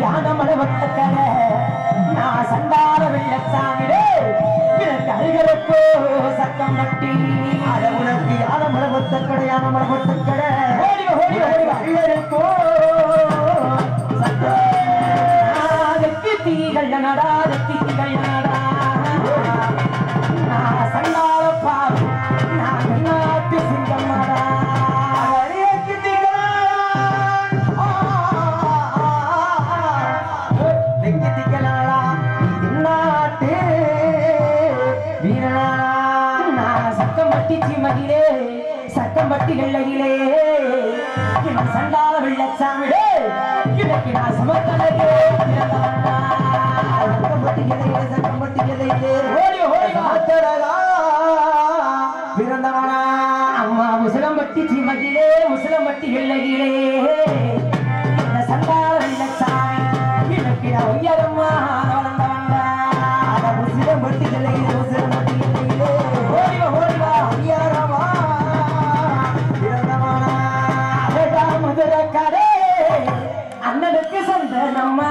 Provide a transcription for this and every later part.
யான மலவட்டக்கட நான் சண்டால வெள்ளச்சாமிடே எனக்கு அருகருப்போ சத்தம் மட்டி அட உனக்கு யான மலவட்டக்கட யான மலவட்டக்கட ஓடி ஓடி ஓடி அருகருப்போ வெற்றி தீகள் நடா வெற்றி தீகள் நடா நான் சண்டால பாரு நான் நாட்டு சிங்கம் நடா மகிழே சத்தம் பட்டி வெள்ளையிலே என் சண்டால வெள்ளச்சாமிடே எனக்கு நான் சமத்தனகே சத்தம் பட்டி வெள்ளையிலே ஓடி ஓடி மாத்தடகா பிறந்தவனா அம்மா முசலம்பட்டி மகிழே முசலம்பட்டி வெள்ளையிலே இந்த சண்டால வெள்ளச்சாமி எனக்கு நான் உயரமா வளர்ந்தவன்டா முசலம்பட்டி வெள்ளையிலே முசலம்பட்டி வெள்ளையிலே ஓடி ஓடிவா உயரமா பிறந்தவனா மதுரக்கடே அண்ணனுக்கு சொந்த நம்மா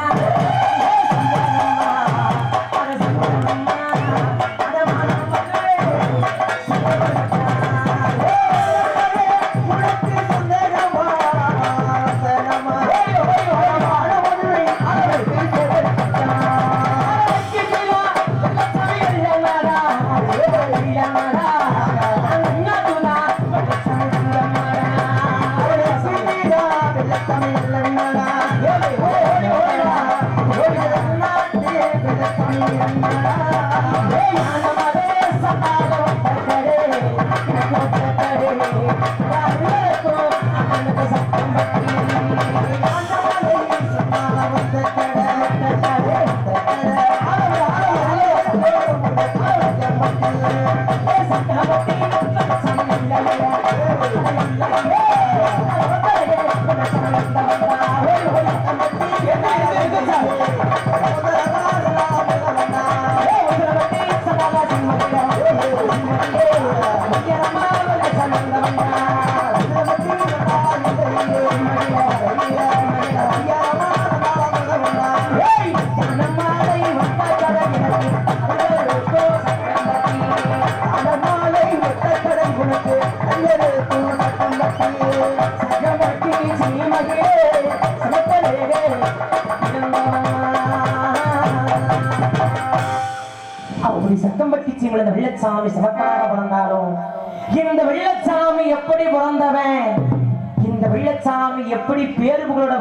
வெள்ளச்சாமி சமக்காக பிறந்தாலும் இந்த வெள்ளச்சாமி எப்படி பிறந்தவன் இந்த வெள்ளச்சாமி எப்படி பேரு புகழோட